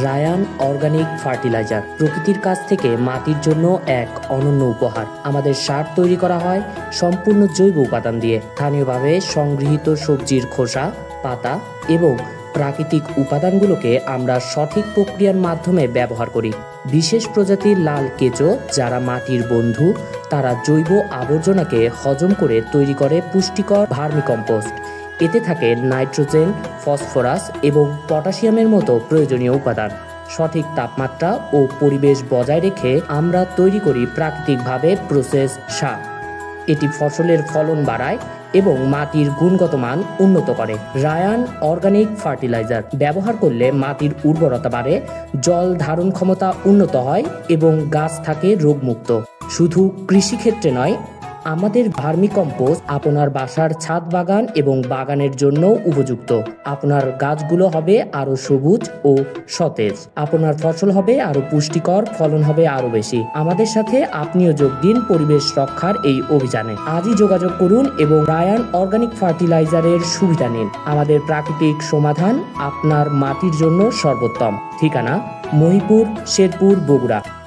Ryan organic fertiliser প্রকৃতির কাছ থেকে মাটির জন্য এক অনন্য উপহার। আমাদের সার তৈরি করা হয় সম্পূর্ণ জৈব উপাদান দিয়ে। স্থানীয়ভাবে সংগৃহীত সবজির খোসা, পাতা এবং প্রাকৃতিক উপাদানগুলোকে আমরা সঠিক প্রক্রিয়ার মাধ্যমে ব্যবহার করি। বিশেষ প্রজাতির লাল কেঁচো, যারা মাটির বন্ধু, তারা জৈব আবর্জনাকে হজম করে তৈরি করে পুষ্টিকর ভার্মিকম্পোস্ট। এতে থাকে নাইট্রোজেন, ফসফরাস এবং পটাশিয়ামের মতো প্রয়োজনীয় উপাদান। সঠিক তাপমাত্রা ও পরিবেশ বজায় রেখে আমরা তৈরি করি প্রাকৃতিকভাবে প্রসেস সার। এটি ফসলের ফলন বাড়ায় এবং মাটির গুণগত মান উন্নত করে। রায়ান অর্গানিক ফার্টিলাইজার ব্যবহার করলে মাটির উর্বরতা বাড়ে, জল ধারণ ক্ষমতা উন্নত হয় এবং গাছ থাকে রোগমুক্ত। শুধু কৃষিক্ষেত্রে নয়, আমাদের ভার্মিকম্পোস্ট আপনার বাসার ছাদ বাগান এবং বাগানের জন্য উপযুক্ত। আপনার গাছগুলো হবে আরো সবুজ ও সতেজ, আপনার ফসল হবে আরো পুষ্টিকর, ফলন হবে আরো বেশি। আমাদের সাথে আপনিও যোগ দিন পরিবেশ রক্ষার এই অভিযানে। আজই যোগাযোগ করুন এবং রায়ান অর্গানিক ফার্টিলাইজারের সুবিধা নিন। আমাদের প্রাকৃতিক সমাধান আপনার মাটির জন্য সর্বোত্তম। ঠিকানা: মহিপুর, শেরপুর, বগুড়া।